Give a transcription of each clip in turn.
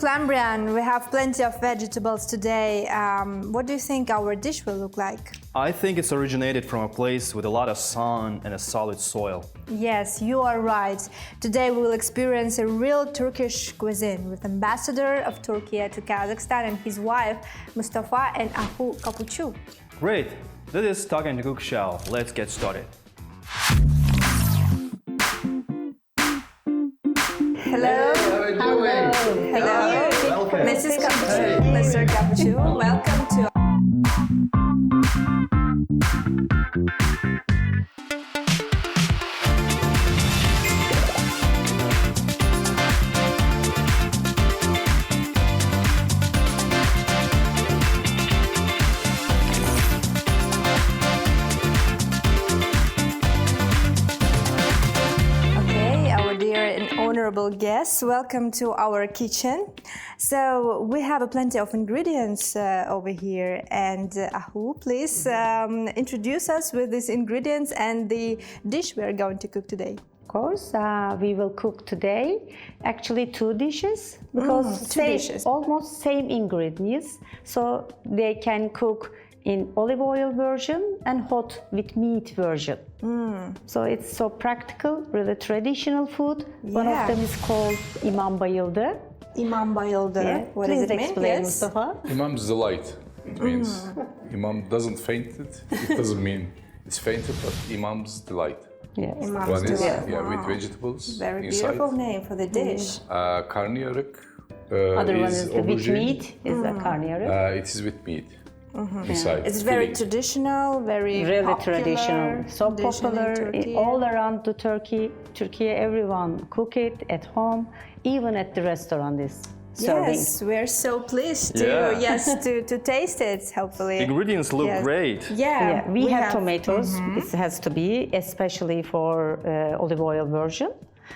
Klambrian, we have plenty of vegetables today. What do you think our dish will look like? I think it's originated from a place with a lot of sun and a solid soil. Yes, you are right. Today we will experience a real Turkish cuisine with Ambassador of Turkey to Kazakhstan and his wife, Mustafa and Ahu Kapucu. Great! This is Talking to Cook Show. Let's get started. Hello. Hello. Hello. Welcome. Mrs. Kapucu, Mr. Kapucu, welcome to honorable guests, welcome to our kitchen. So we have plenty of ingredients over here, and Ahu, please introduce us with these ingredients and the dish we are going to cook today. Of course, we will cook today actually two dishes because almost same ingredients, so they can cook in olive oil version and hot with meat version. So it's so practical, really traditional food. One of them is called İmam bayıldı. İmam bayıldı. Yeah. What Please does it mean? Explain, Yes. Mustafa. Imam's delight. It means Imam doesn't faint it. It doesn't mean it's fainted, but Imam's delight. Yes. İmam's One is delight. with vegetables Very inside. beautiful name for the dish. Karnıyarık Other one is is with aubergine. meat, is the karnıyarık. It is with meat inside. It's very filling. traditional, very Really popular traditional, so dish in popular Turkey. all around the Turkey. Everyone cook it at home, even at the restaurant is serving. Yes, we're so pleased to taste it. Hopefully, The ingredients look great. Yeah, We have tomatoes. It has to be, especially for olive oil version.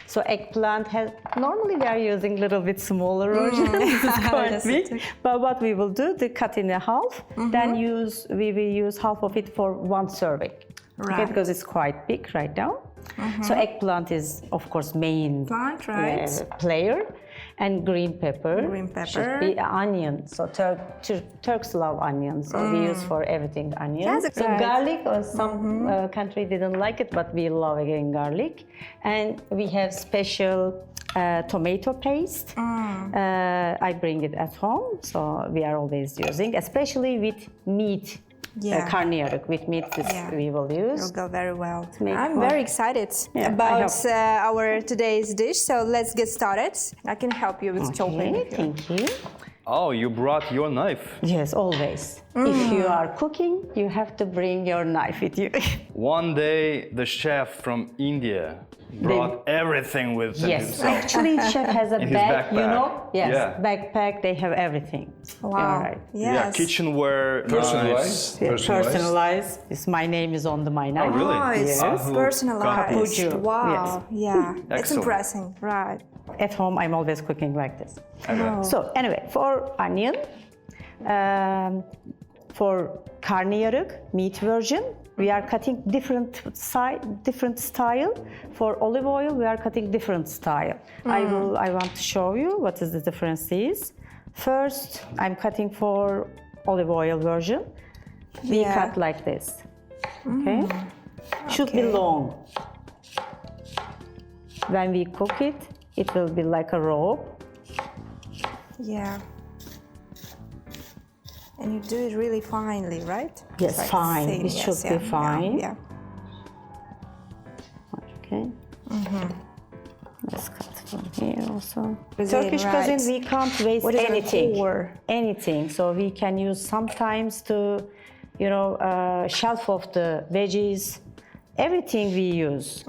So eggplant has, normally we are using a little bit smaller version. It's quite big. But what we will do, they cut in half. Then we will use half of it for one serving. Right. Okay, because it's quite big right now. So eggplant is, of course, main player. And green pepper. Green pepper. Should be onion. So Turks love onions. So we use for everything onion. So garlic, or some country didn't like it, but we love again garlic. And we have special tomato paste. I bring it at home, so we are always using, especially with meat. Karnıyarık with meat we will use. It'll go very well. I'm very excited about our today's dish. So let's get started. I can help you with chopping. Thank you. Oh, you brought your knife. Yes, always. If you are cooking, you have to bring your knife with you. One day, the chef from India brought everything with him Yes, himself. actually, chef has a In his bag, you backpack. know? Yes, Yeah. backpack, they have everything. Wow. Right. Yes. Yeah, kitchenware, Personalized. knives. Personalized. My name is on my knife. Oh, really? Oh, it's Ahu personalized. Kapucu. Wow. Yeah. It's Excellent. impressive. Right. At home, I'm always cooking like this. Okay. So anyway, for onion, for karnıyarık, meat version, we are cutting different style. For olive oil, we are cutting different style. I want to show you what is the difference is. First, I'm cutting for olive oil version. We cut like this. Okay? Should be long. When we cook it, it will be like a rope. Yeah. And you do it really finely, right? Yes, Like fine. thin, It should be fine. Yeah. Okay. Let's cut from here also. Cuisine, Turkish right. cuisine, we can't waste What is it anything. for? Anything. So we can use sometimes to, shelf of the veggies. Everything we use.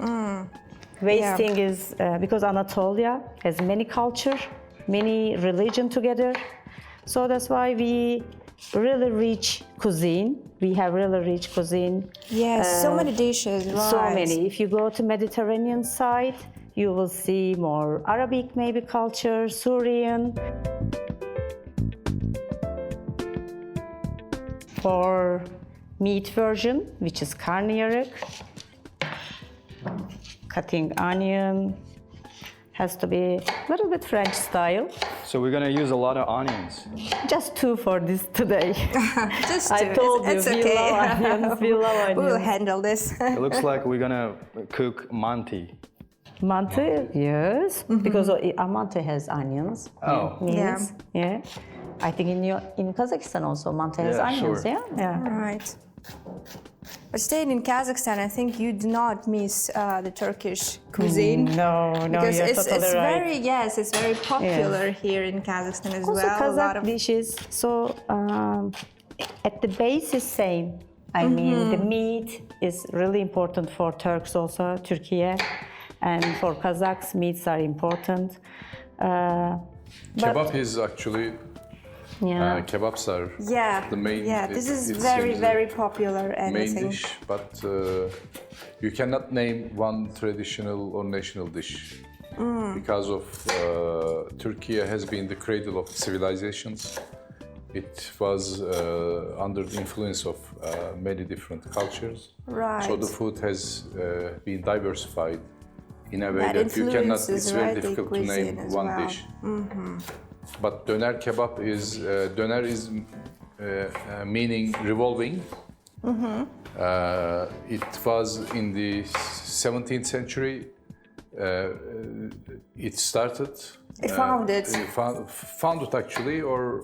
Wasting is because Anatolia has many culture, many religion together. So that's why we really rich cuisine. We have really rich cuisine. Yes, so many dishes, right. So many. If you go to Mediterranean side, you will see more Arabic maybe culture, Syrian. For meat version, which is karnıyarık, cutting onion, has to be a little bit French style. So we're gonna use a lot of onions. Just 2 for this today. Just I do it. told you, It's we okay. love onions. We love We will onions. handle this. It looks like we're gonna cook manti. Mante, yes, because mante has onions. Oh. Means, yeah. I think in Kazakhstan also mante has Yeah, onions. sure. Yeah. Right. But staying in Kazakhstan, I think you do not miss the Turkish cuisine. No, Because you're it's totally right. very, yes, it's very popular here in Kazakhstan as Also, well. Kazakh dishes. So at the base is same. I mean, the meat is really important for Turks also, Turkiye, and for Kazakhs, meats are important. Kebab is actually, Yeah. kebabs are Yeah, the main. this is it very, seems very popular. And I main think dish, but you cannot name one traditional or national dish because of Turkey has been the cradle of civilizations. It was under the influence of many different cultures. Right. So the food has been diversified in a way That that you cannot. influences, It's very right, the difficult to cuisine name as one well. dish. But döner kebab is döner is meaning revolving. It was in the 17th century. It started. It founded. Founded actually, or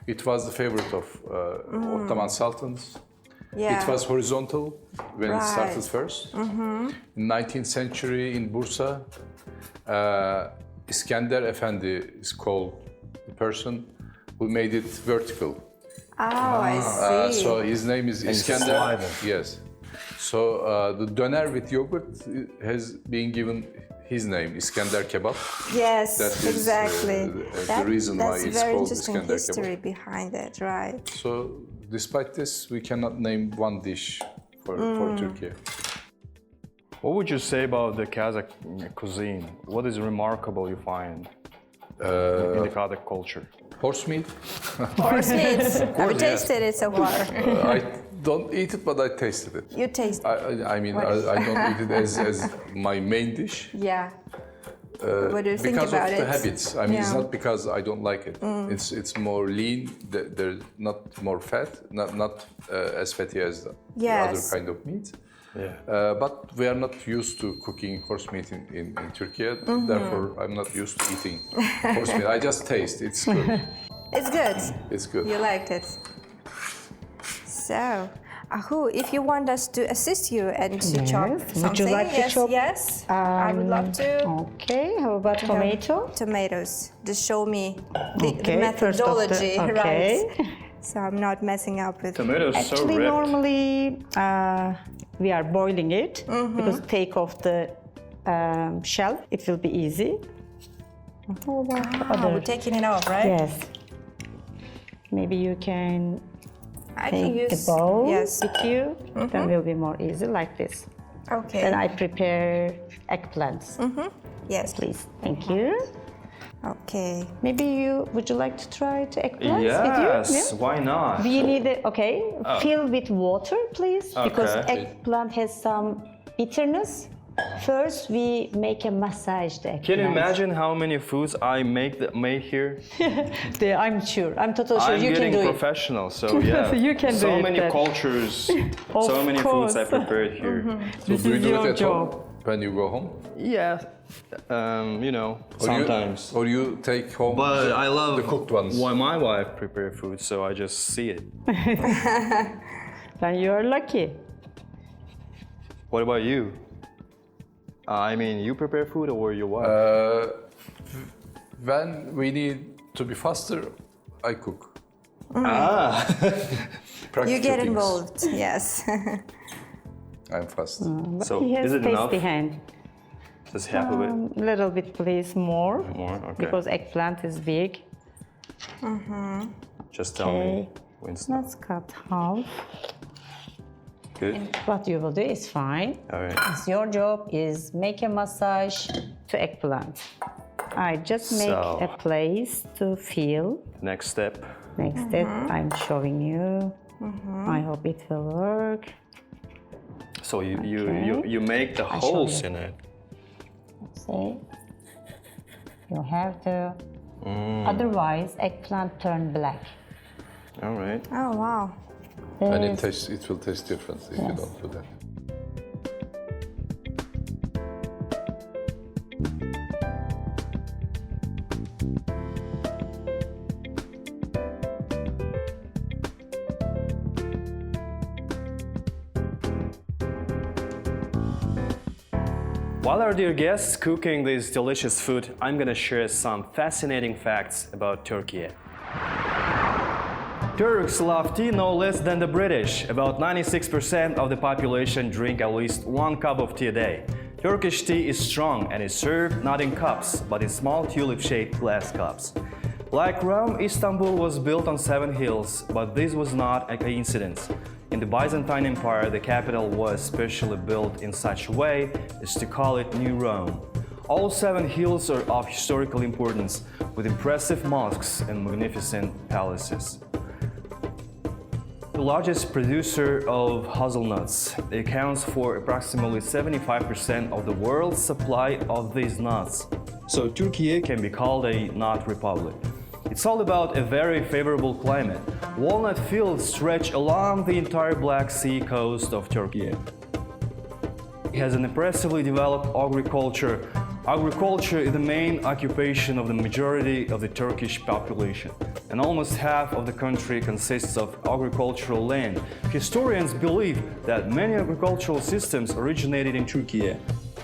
it was the favorite of Ottoman sultans. yeah. It was horizontal when it started Right. first. In 19th century in Bursa, Iskender Efendi is called the person who made it vertical. Oh, I see. So his name is Iskender. sliding. Yes. So the döner with yogurt has been given his name, Iskender Kebab. Yes, That is, exactly. the reason why that's it's very called interesting Iskender history behind it, right? So despite this, we cannot name one dish for Turkey. What would you say about the Kazakh cuisine? What is remarkable you find in the Kazakh culture? Horse meat. Horse meat. Have you yes. tasted it so far? I don't eat it, but I tasted it. You taste. I mean, I don't eat it as my main dish. Yeah. What do you think Because about of it? the habits. I mean, it's Yeah. not because I don't like it. It's more lean. There's not more fat. Not as fatty as the Yes. other kind of meat. Yeah. But we are not used to cooking horse meat in Turkey. Therefore, I'm not used to eating horse meat. I just taste. It's good. It's good. It's good. You liked it. So, Ahu, if you want us to assist you and to chop Yes. something, Would you like to yes, chop? yes, I would love to. Okay, how about tomato? Tomatoes. Just show me the Okay, first of the- methodology, okay. right? So I'm not messing up with. Tomatoes so Actually, ripped. normally we are boiling it because take off the shell, it will be easy. How about the We're other? taking it off, right? Yes. Maybe you can I can take use. the bowl Yes. with you. Then will be more easy like this. Okay. Then I prepare eggplants. Yes. Please, thank you. Okay. Maybe would you like to try the eggplants with you? Yes, Yeah? why not? We need it, okay. Fill with water, please, because Okay. eggplant has some bitterness. First, we make a massage the eggplant. Can you imagine how many foods I made here? I'm sure. I'm totally sure I'm you can getting do it. professional, so yeah. You can so do it many then. cultures, Of so many foods I course. prepared here. So This do you is do your it at job. home when you go home? Yeah, you know, sometimes. Or you take home But I love the cooked ones. Why my wife prepare food, so I just see it. Then you are lucky. What about you? I mean, you prepare food or your wife? When we need to be faster, I cook. Ah, Practical You get things. involved. Yes. I'm fast. But So, he has is it tasty enough? hand. just half of it. Little bit, please, more. More, okay. Because eggplant is big. Just tell Okay. me, Winston. Let's cut half. Good. What you will do is fine. All right. It's your job is make a massage to eggplant. I just make So- a place to feel. Next step. Next step, I'm showing you. I hope it will work. So you Okay. you make the show holes you. in it. See? You have to Otherwise, eggplant turn black. All right. Oh, wow. And it will taste different if you Yes. don't do that. While our dear guests cooking this delicious food, I'm gonna share some fascinating facts about Turkey. Turks love tea no less than the British. About 96% of the population drink at least 1 cup of tea a day. Turkish tea is strong and is served not in cups, but in small tulip-shaped glass cups. Like Rome, Istanbul was built on 7 hills, but this was not a coincidence. In the Byzantine Empire, the capital was specially built in such a way as to call it New Rome. All 7 hills are of historical importance, with impressive mosques and magnificent palaces. The largest producer of hazelnuts, it accounts for approximately 75% of the world's supply of these nuts. So Turkey can be called a nut republic. It's all about a very favorable climate. Walnut fields stretch along the entire Black Sea coast of Turkey. It has an impressively developed agriculture. Agriculture is the main occupation of the majority of the Turkish population, and almost half of the country consists of agricultural land. Historians believe that many agricultural systems originated in Turkey.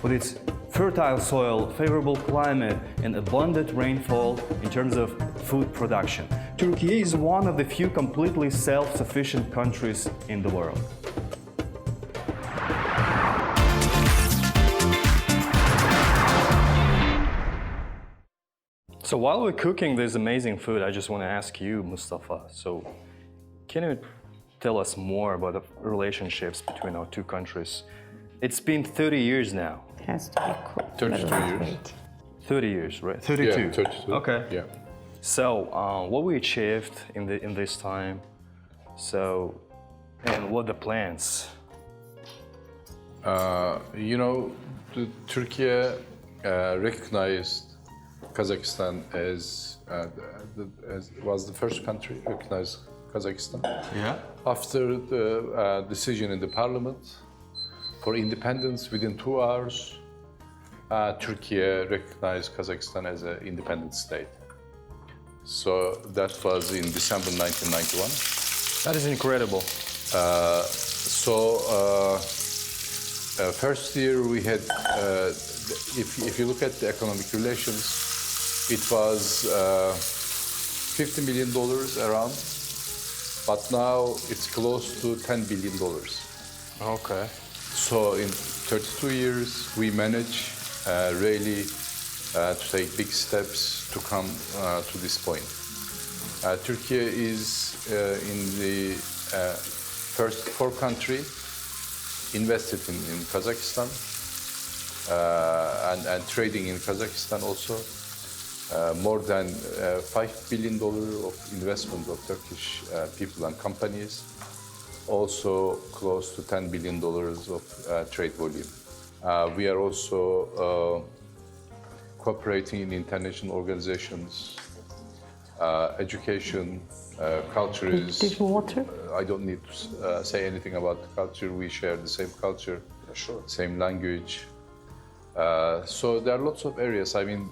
With its fertile soil, favorable climate, and abundant rainfall in terms of food production, Turkey is one of the few completely self-sufficient countries in the world. So while we're cooking this amazing food, I just want to ask you, Mustafa, so can you tell us more about the relationships between our two countries? It's been 30 years now. It has to be cooked. 32 years. Wait. 30 years, right? 32. Yeah, 32. Okay. Yeah. So, what we achieved in this time? So, and what the plans? Turkey recognized Kazakhstan as was the first country to recognize Kazakhstan. Yeah. After the decision in the parliament for independence, within 2 hours, Turkey recognized Kazakhstan as an independent state. So that was in December 1991. That is incredible. First year we had, if you look at the economic relations, it was $50 million around, but now it's close to $10 billion. Okay. So in 32 years, we managed really to take big steps to come to this point. Turkey is in the first 4 countries invested in Kazakhstan and trading in Kazakhstan also. More than $5 billion of investment of Turkish people and companies. Also close to $10 billion of trade volume. We are also cooperating in international organizations, education, culture is... Did water? I don't need to say anything about the culture. We share the same culture, same language. So there are lots of areas. I mean,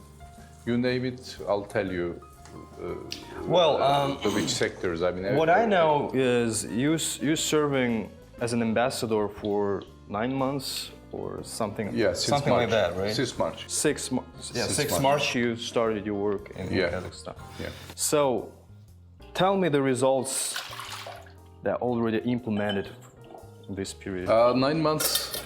you name it, I'll tell you. The which sectors. I mean, what I know is you're serving as an ambassador for 9 months or something. Yeah, since something March. like that, right? Since March. 6 months. Yeah, Since 6 March. March you started your work in Kazakhstan. Yeah. So, tell me the results that already implemented in this period. 9 months.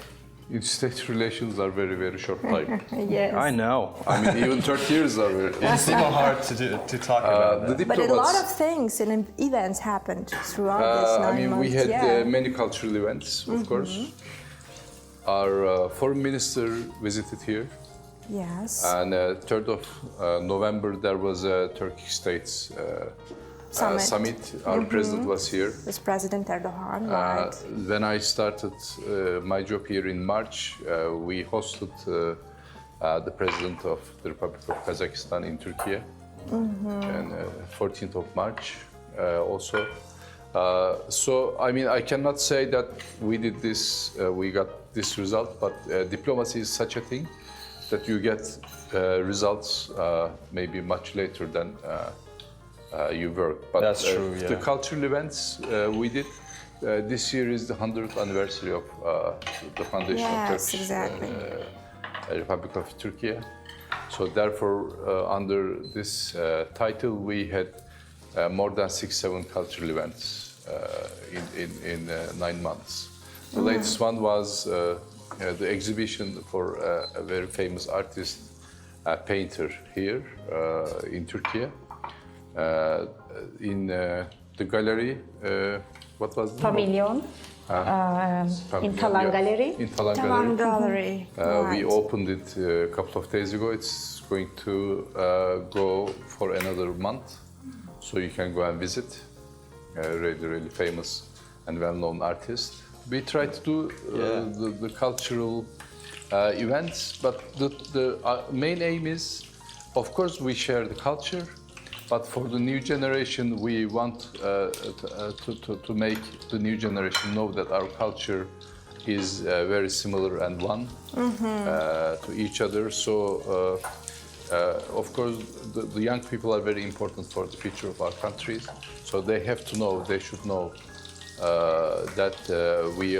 State relations are very, very short time. Yes. I know. I mean, even 30 years are very... It's even hard to talk about that. But a lot of things and events happened throughout this 9 months. I mean, we had many cultural events, of course. Our foreign minister visited here. Yes. And 3rd of November, there was a Turkish States summit. Our president was here. This President Erdogan, right? When I started my job here in March, we hosted the president of the Republic of Kazakhstan in Turkey. and 14th of March also. So, I mean, I cannot say that we did this, we got this result, but diplomacy is such a thing that you get results maybe much later than you work. But That's true, yeah. The cultural events we did, this year is the 100th anniversary of the foundation of Yes, Turkish exactly. Republic of Turkiye. So therefore, under this title, we had more than 6-7 cultural events in 9 months. The latest one was the exhibition for a very famous artist, painter here in Turkey. In the gallery, what was the Pavilion. In Talan Gallery. In Talan Talan Gallery. Gallery. We Right. opened it a couple of days ago. It's going to go for another month, so you can go and visit. Really famous and well-known artist. We try to do the cultural events, but the main aim is, of course, we share the culture, but for the new generation, we want to make the new generation know that our culture is very similar and one to each other. So, of course, the young people are very important for the future of our countries. So they have to know, they should know that we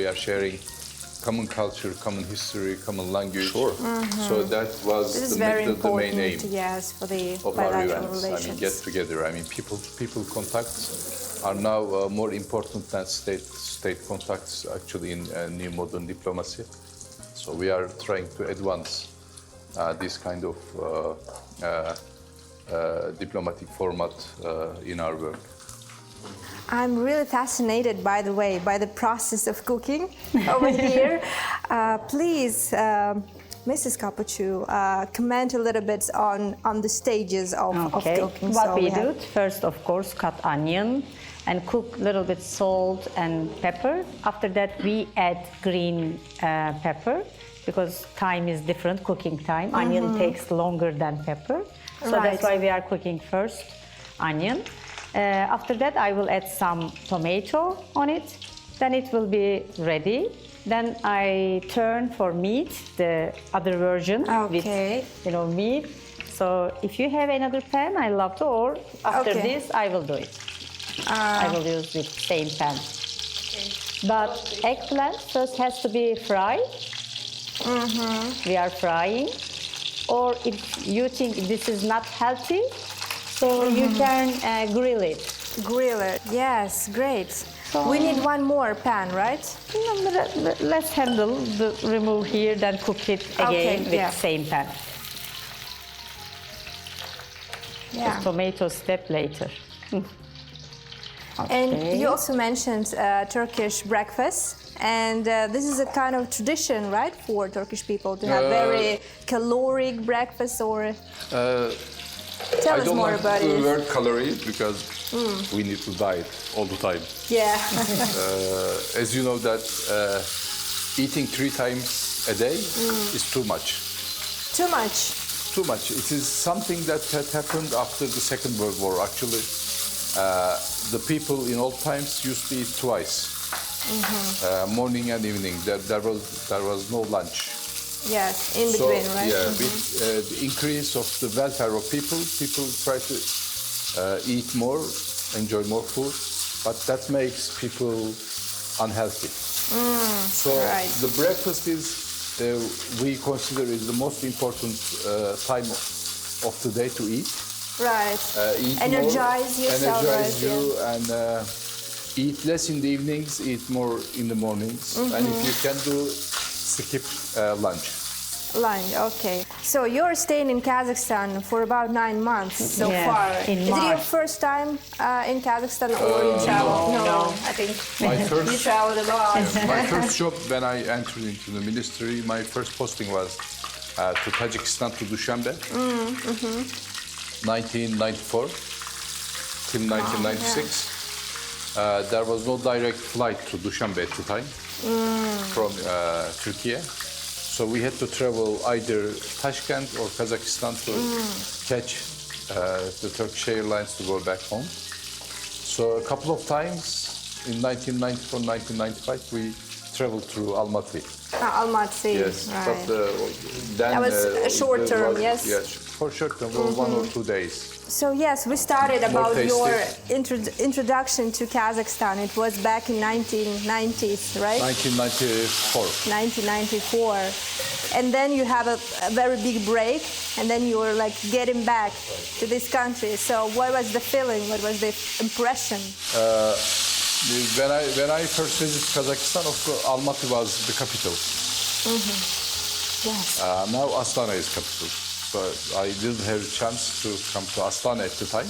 are sharing common culture, common history, common language. Sure. So that was This is the very main important, aim yes, for the of our bilateral events. relations. I mean, get together. I mean, people contacts are now more important than state contacts actually in new modern diplomacy. So we are trying to advance this kind of diplomatic format in our work. I'm really fascinated, by the way, by the process of cooking over here. Please, Mrs. Kapucu, comment a little bit on the stages of cooking. What So we have- do, first, of course, cut onion and cook a little bit salt and pepper. After that, we add green pepper because time is different, cooking time. Onion takes longer than pepper. So Right. that's why we are cooking first onion. After that, I will add some tomato on it. Then it will be ready. Then I turn for meat, the other version Okay. with meat. So if you have another pan, I love to. Or after Okay. this, I will do it. I will use the same pan. But eggplant first has to be fried. We are frying. Or if you think this is not healthy, so you can grill it. Grill it. Yes, great. We need one more pan, right? Let's handle the remove here, then cook it again with yeah. same pan. Yeah. Tomato step later. And you also mentioned Turkish breakfast, and this is a kind of tradition, right, for Turkish people to have very caloric breakfast, or tell us more about I don't like the it. word calorie because we need to diet all the time. Yeah. As you know that eating 3 times a day is too much. Too much. Too much. It is something that had happened after the Second World War. Actually, the people in old times used to eat twice, morning and evening. There was no lunch. Yes, in between, right? Yeah, with the increase of the welfare of people try to eat more, enjoy more food, but that makes people unhealthy. So right. the breakfast is, we consider is the most important time of the day to eat. Right. Eat Energize more, yourself, energize right? you, and eat less in the evenings, eat more in the mornings, and if you can do, skip lunch. Lunch, okay. So you're staying in Kazakhstan for about 9 months so Yeah, far. in Is it your March. first time in Kazakhstan, or you traveled? No. I think My you first, traveled a lot. my first job when I entered into the ministry, my first posting was to Tajikistan, to Dushanbe, 1994 till 1996. There was no direct flight to Dushanbe at the time from Turkey. So we had to travel either Tashkent or Kazakhstan to catch the Turkish Airlines to go back home. So a couple of times in 1994, 1995, we traveled through Almaty. Almaty. Yes, Right. but then That was a short there term, was- yes? Yes, for short term, for 1 or 2 days. So yes, we started More about tasty. your introduction to Kazakhstan. It was back in 1990s, right? 1994. 1994. And then you have a very big break, and then you were like getting back to this country. So what was the feeling? What was the impression? When I first visited Kazakhstan, of course, Almaty was the capital. Yes. Now Astana is capital. So I didn't have a chance to come to Astana at the time.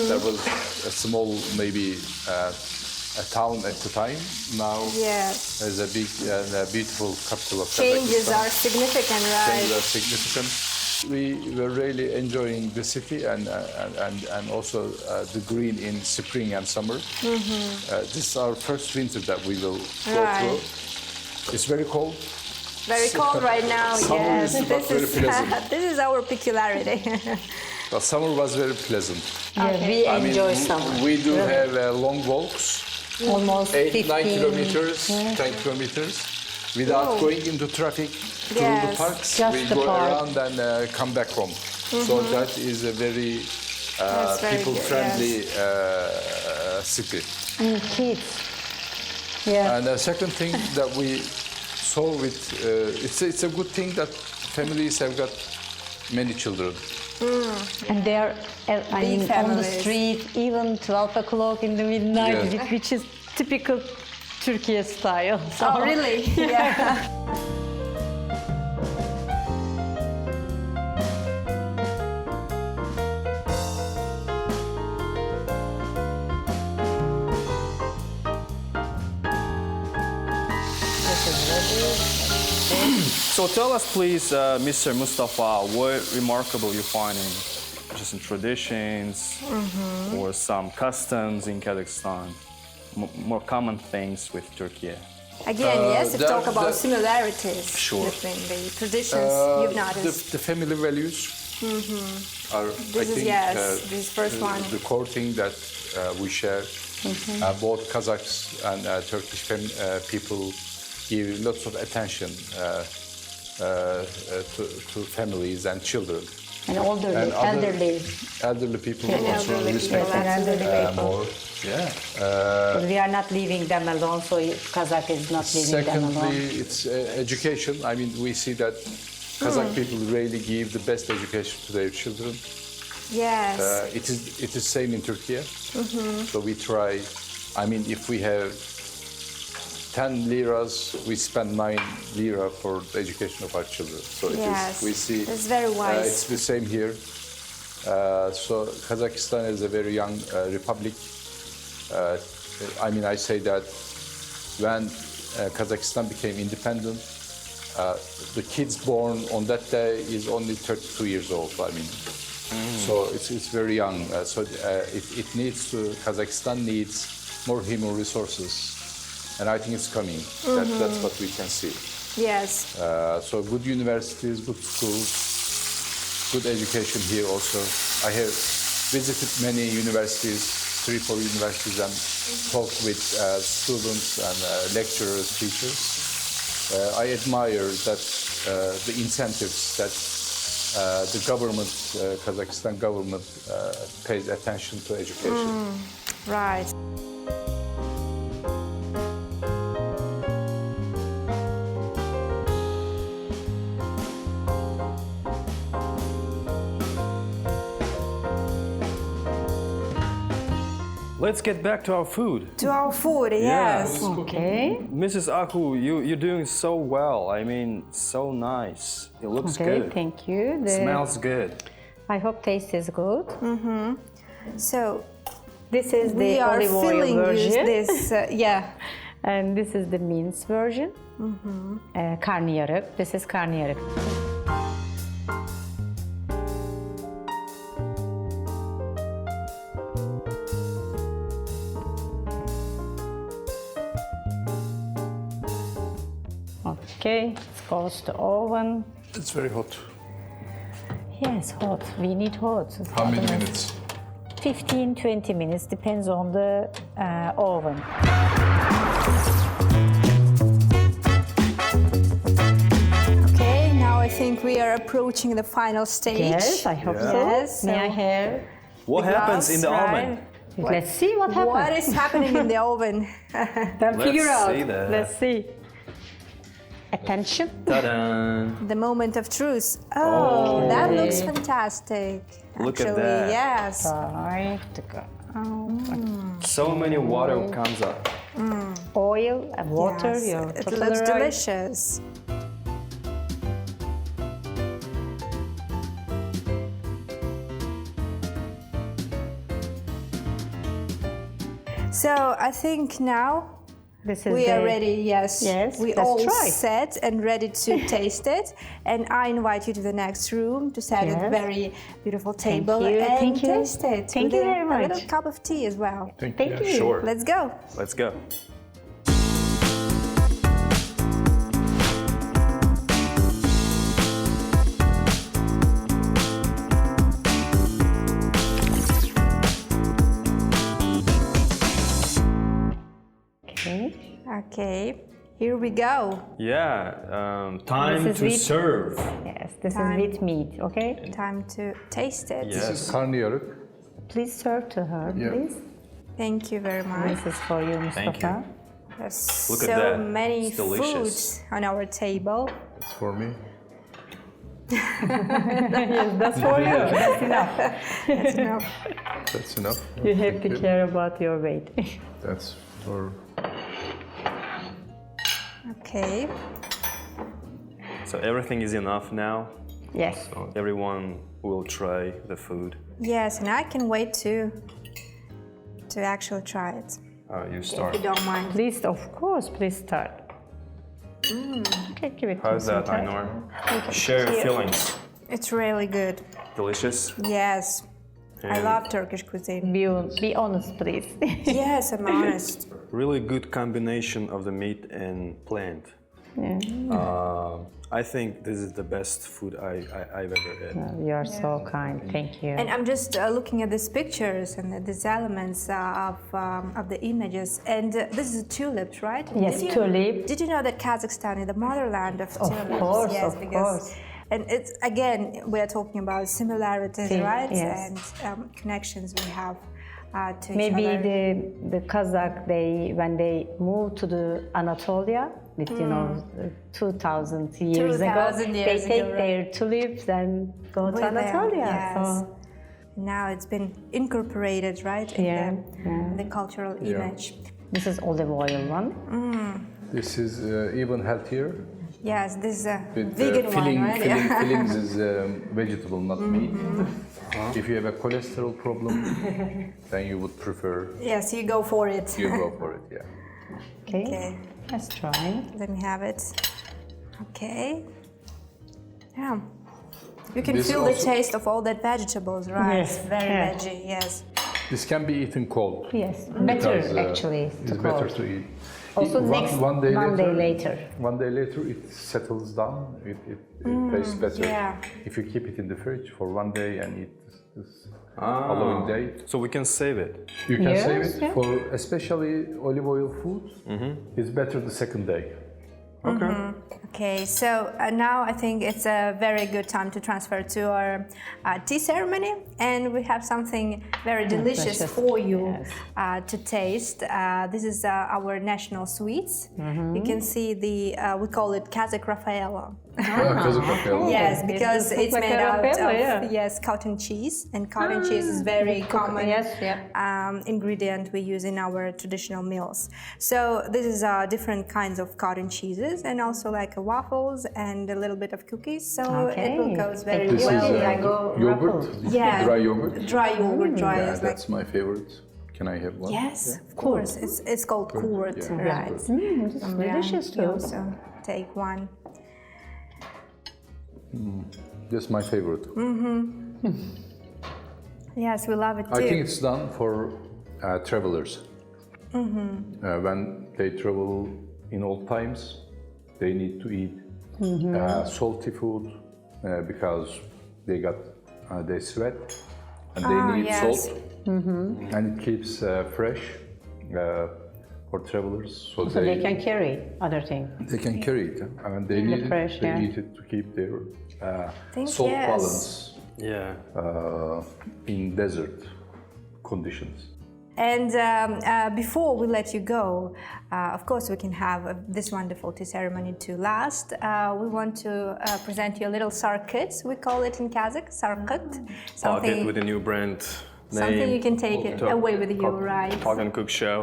There was a small, maybe a town at the time. Now Yes. there's a big, beautiful capital of Changes Kazakhstan. are significant, right? Changes are significant. We were really enjoying the city and also the green in spring and summer. This is our first winter that we will go Right. through. It's very cold. Very cold right now. Summer Yes, is not very pleasant. this is our peculiarity. But summer was very pleasant. Yeah, we enjoy summer. We do have long walks, Almost 8, 9 15 kilometers, 10 kilometers, without Wow. going into traffic through the Yes. parks. Just we the go park. around and come back home. So that is a very That's very good, people-friendly city. And kids. Yeah. And the second thing that we saw with, it's a good thing that families have got many children. And they are I mean, on the families. street even 12 o'clock in the midnight, Yeah. which is typical Turkey style. So Oh, really? Yeah. So tell us, please, Mr. Mustafa, what remarkable you find in just in traditions or some customs in Kazakhstan, more common things with Turkey. Again, yes, let's talk about similarities Sure. between the traditions you've noticed. The family values are, This is, yes, this is first one. the core thing that we share. Both Kazakhs and Turkish people give lots of attention to families and children. and And other- elderly. Elderly people And also elderly respect people, And elderly people. more. Yeah. But we are not leaving them alone, so Kazakh is not leaving them alone. Secondly, it's education. I mean, we see that Kazakh people really give the best education to their children. Yes. It is same in Turkey. So we try. I mean, if we have 10 liras, we spend 9 lira for the education of our children. So it Yes, is. We see. that's very wise. It's the same here. So Kazakhstan is a very young republic. I mean, I say that when Kazakhstan became independent, the kids born on that day is only 32 years old. I mean, so it's very young. It needs to. Kazakhstan needs more human resources, and I think it's coming. That's what we can see. Yes. So good universities, good schools, good education here also. I have visited many universities, 3, 4 universities, and talked with students and lecturers, teachers. I admire that the incentives that the government, Kazakhstan government, pays attention to education. Right. Let's get back to our food. To our food, Yeah. yes. Okay. Mrs. Ahu, you're doing so well. I mean, so nice. It looks Okay, good. thank you. Smells good. I hope taste is good. So This is we the are olive oil filling you version. this, yeah. And this is the mince version. Karnıyarık. This is karnıyarık. Okay, it goes to oven. It's very hot. Yes, hot. We need hot. How many minutes? 15-20 minutes, depends on the oven. Okay, now I think we are approaching the final stage. Yes, I hope so. Yes, May I so- have? What happens in the Right. oven? Let's see what happens. What is happening in the oven? Then figure Let's out. see that. Let's see. Attention. Ta-da! The moment of truth. Oh, that looks fantastic. Look at Actually, that. yes. Right to go. So many water comes up. Oil and water. Yes, Your it popular looks oil. delicious. So I think now This is we the, are ready. Yes, Yes, we let's all try. set and ready to taste it. And I invite you to the next room to set a Yes. very beautiful table you, and thank you. taste it. Thank with you very A little much. cup of tea as well. Thank Thank you. Sure. Let's go. Let's go. Okay. Okay, here we go. Yeah, time This is to with- serve. Yes, this Time. is with meat. Okay. Time to taste it. Yes. This is karnıyarık. Please serve to her, Yeah. please. Thank you very much. This is for you, Mustafa. you. There's Look at so that. many It's delicious. foods on our table. It's for me. That's for you. That's enough. That's enough. That's enough. You have Thank to you. care about your weight. That's for. Okay. So everything is enough now. Yes. So everyone will try the food. Yes, and I can wait to actually try it. You If start. you don't mind. Please, of course, please start. Okay, give it How's to that, Sultan. Ainur? Share your you. feelings. It's really good. Delicious. Yes. I And- love Turkish cuisine. Be honest, please. Yes, I'm honest. Really good combination of the meat and plant. I think this is the best food I've ever had. You are so kind. Thank you. And I'm just looking at these pictures and these elements of the images. And this is tulips, right? Yes, Did you- tulip. Did you know that Kazakhstan is the motherland of tulips? course, yes, of because, course. And it's again we are talking about similarities, right? Yes. And connections we have to Maybe each other. the Kazakh, when they moved to the Anatolia, with 2,000 years 2,000 ago, years they take ago, right. their tulips and go to With them, Anatolia. yes. So Now it's been incorporated, right, in Yeah, the cultural image. this is olive oil one. This is even healthier. Yes, this is a With vegan one, right? Yeah. fillings is vegetable, not meat. If you have a cholesterol problem, then you would prefer Yes, you go for it. you go for it. Yeah. Okay, Okay, let's try. let me have it. Okay. Yeah. You can This feel the also- taste of all that vegetables, right? Yes, It's very yeah. veggie, yes. This can be eaten cold. Yes, better because, actually. It's to better cook. to eat. Also next one day later. One day later, it settles down. It tastes better. yeah. If you keep it in the fridge for one day and eat this following day, So we can save it. you can Yes, save it yeah. for especially olive oil food. It's better the second day. Okay. Okay, so now I think it's a very good time to transfer to our tea ceremony, and we have something very delicious precious. for you Yes. to taste. This is our national sweets. You can see we call it Kazakh Rafaela. Kazakh Yes, It because looks it's like made a out Rafaela, of yeah. cotton cheese, and cotton cheese is very common Yes, yeah. ingredient we use in our traditional meals. So this is different kinds of cotton cheeses, and also like waffles and a little bit of cookies. So it will Okay. goes very This well. is I go yogurt, ruffles. Yeah. dry yogurt. Dry yogurt, dry Yeah, is like that's my favorite. Can I have one? yes, of course. It's called kurt, Yeah, right? that's good. This is delicious You too. also take one. That's my favorite. Yes, we love it too. I think it's done for travelers. When they travel in old times, they need to eat salty food because they got they sweat and they need yes. salt, and it keeps fresh for travelers. So they can carry other things. They can carry it, and they need fresh, it. They yeah. eat it to keep their Think salt yes. balance Yeah. in desert conditions. And before we let you go, of course, we can have this wonderful tea ceremony to last. We want to present you a little sarkit. We call it in Kazakh, sarkit. Pocket with a new brand name. Something you can take it away with you, right? Talk and Cook Show.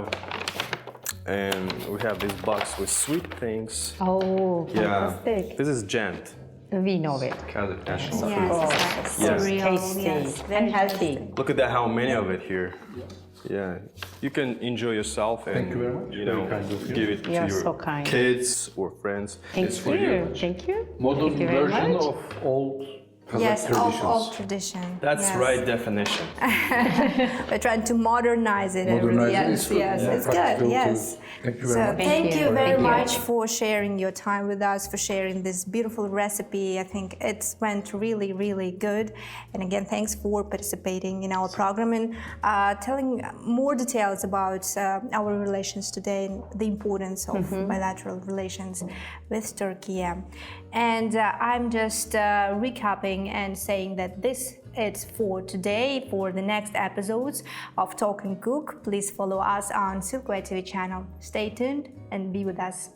And we have this box with sweet things. Oh, Yeah. fantastic. This is Gent, We know it. Kazakh national Yes, food. it's like Yes. cereal. Tasty Yes, and very healthy. tasty. Look at that, how many of it here. Yeah, you can enjoy yourself and Thank you very much. you know, Very kind of you. give it to You're your so kind. kids or friends. Thank It's for you. Thank you. Modern Thank you very version much. of old Kazakh Yes, traditions. of tradition. That's yes. right definition. We're trying to modernize it. Modernize it, Yes, it's good. yes, Yeah. it's good. Practical Yes. too. Thank you So very much. thank you very Thank you. much for sharing your time with us, for sharing this beautiful recipe. I think it went really, really good. And again, thanks for participating in our program and telling more details about our relations today and the importance of bilateral relations with Turkey. And I'm just recapping and saying that this is for today. For the next episodes of Talk and Cook, please follow us on Silkway TV channel. Stay tuned and be with us.